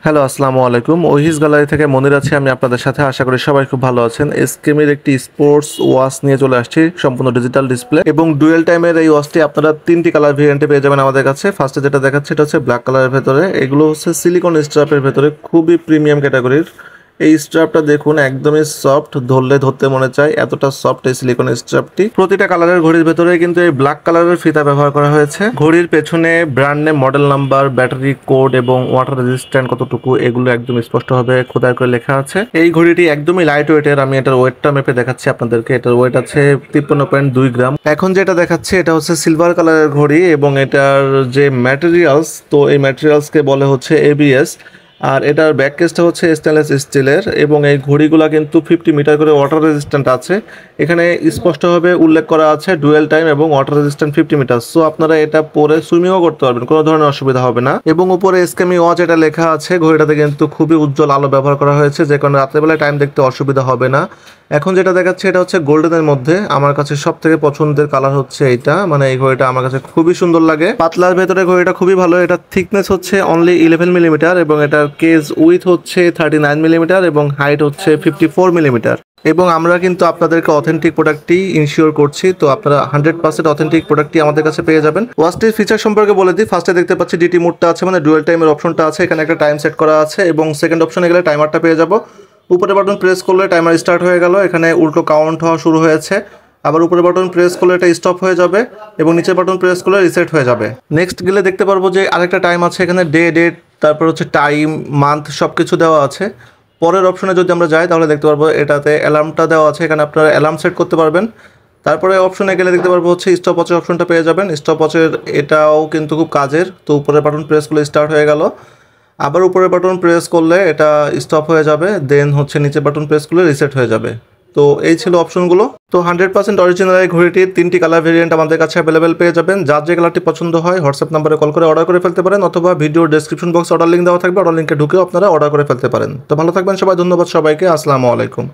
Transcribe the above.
Hello, আসসালামু আলাইকুম। ওহিস gallery থেকে মনির আছি আমি আপনাদের সাথে। আশা করি সবাই খুব ভালো আছেন। এসকেমের একটি স্পোর্টস ওয়াচ নিয়ে চলে আসছি, সম্পূর্ণ ডিজিটাল ডিসপ্লে এবং ডুয়েল টাইমের এই ওয়াচটি আপনারা তিনটি কালার ভেরিয়েন্টে পেয়ে যাবেন আমাদের কাছে। ফার্স্টে যেটা দেখাচ্ছে এটা হচ্ছে ব্ল্যাক কালারের ভেতরে, এগুলো হচ্ছে সিলিকন স্ট্র্যাপের ভেতরে, খুবই প্রিমিয়াম ক্যাটাগরির। এই স্ট্র্যাপটা দেখুন, একদমই সফট, ধরলে ধরতে মনে চায় এতটা সফট এই সিলিকন স্ট্র্যাপটি। প্রতিটা কালারের ঘড়ির ভেতরে কিন্তু এই ব্ল্যাক কালারের ফিতা ব্যবহার করা হয়েছে। ঘড়ির পেছনে brand name, model number, battery code এবং ওয়াটার রেজিস্ট্যান্ট কতটুকু এগুলো একদম স্পষ্টভাবে খোদাই করে লেখা আছে। এই ঘড়িটি একদমই লাইট ওয়েটের। আমি এটার ওয়েটটা মেপে দেখাচ্ছি আপনাদেরকে। এটার ওয়েট আছে 53.2 গ্রাম। এখন যেটা দেখাচ্ছে এটা হচ্ছে সিলভার কালারের ঘড়ি এবং এটার যে ম্যাটেরিয়ালস, তো এই ম্যাটেরিয়ালসকে বলে হচ্ছে এবিএস। আর এটার ব্যাক কেসটা হচ্ছে স্টেনলেস স্টিলের এবং এই ঘড়িগুলো কিন্তু 50 মিটার করে ওয়াটার রেজিস্ট্যান্ট আছে। এখানে স্পষ্টভাবে উল্লেখ করা আছে ডুয়েল টাইম এবং ওয়াটার রেজিস্ট্যান্ট 50 মিটার। সো আপনারা এটা পরে সুইমিংও করতে পারবেন, কোনো ধরনের অসুবিধা হবে না। এবং উপরে এসকেমি ওয়াচ এটা লেখা আছে। ঘড়িটাতে কিন্তু খুবই উজ্জ্বল আলো ব্যবহার করা হয়েছে, যে কারণে রাত্রেবেলায় টাইম দেখতে অসুবিধা হবে না। এখন যেটা দেখাচ্ছে এটা হচ্ছে গোল্ডেনের মধ্যে। আমার কাছে সব থেকে পছন্দের কালার হচ্ছে এইটা, মানে এই ঘড়িটা আমার কাছে খুবই সুন্দর লাগে। পাতলার ভেতরে ঘড়িটা খুবই ভালো। এটা থিকনেস হচ্ছে অনলি 11 মিলিমিটার এবং এটার কেজ উইথ হচ্ছে 39 মিলিমিটার এবং হাইট হচ্ছে 54 মিলিমিটার। এবং আমরা কিন্তু আপনাদেরকে অথেন্টিক প্রোডাক্টটি ইনশিওর করছি, তো আপনারা 100% অথেন্টিক প্রোডাক্টটি আমাদের কাছে পেয়ে যাবেন। ওয়াচটির ফিচার সম্পর্কে বলে দিই। ফার্স্টে দেখতে পাচ্ছি ডিটি মোডটা আছে, মানে ডুয়েল টাইমের অপশনটা আছে, এখানে একটা টাইম সেট করা আছে এবং সেকেন্ড অপশনে গেলে টাইমারটা পেয়ে যাব। উপরে বাটন প্রেস করলে টাইমার স্টার্ট হয়ে গেল, এখানে উল্টো কাউন্ট হওয়া শুরু হয়েছে। আবার উপরে বাটন প্রেস করলে এটা স্টপ হয়ে যাবে এবং নিচের বাটন প্রেস করলে রিসেট হয়ে যাবে। নেক্সট গেলে দেখতে পারবো যে আরেকটা টাইম আছে, এখানে ডে, ডেট, তারপর হচ্ছে টাইম, মান্থ সব কিছু দেওয়া আছে। পরের অপশনে যদি আমরা যাই তাহলে দেখতে পারবো এটাতে অ্যালার্মটা দেওয়া আছে, এখানে আপনারা অ্যালার্ম সেট করতে পারবেন। তারপরে অপশনে গেলে দেখতে পারবো হচ্ছে স্টপ ওয়াচের অপশনটা পেয়ে যাবেন। স্টপ ওয়াচের এটাও কিন্তু খুব কাজের। তো উপরের বাটন প্রেস করলে স্টার্ট হয়ে গেল, আবার উপরের বাটন প্রেস করলে এটা স্টপ হয়ে যাবে, দেন হচ্ছে নিচের বাটন প্রেস করলে রিসেট হয়ে যাবে। তো এই ছিল অপশনগুলো। তো 100% অরিজিনাল এই ঘড়িটির তিনটি কালার ভেরিয়েন্ট আমাদের কাছে অ্যাভেলেবেল পেয়ে যাবেন। যার যে কালারটি পছন্দ হয় হোয়াটসঅ্যাপ নাম্বারে কল করে অর্ডার করে ফেলতে পারেন, অথবা ভিডিওর ডেসক্রিপশন বক্সে অর্ডার লিঙ্ক দেওয়া থাকবে, অর্ডার লিঙ্কে ঢুকেও আপনারা অর্ডার করে ফেলতে পারেন। তো ভালো থাকবেন সবাই, ধন্যবাদ সবাইকে, আসসালামু আলাইকুম।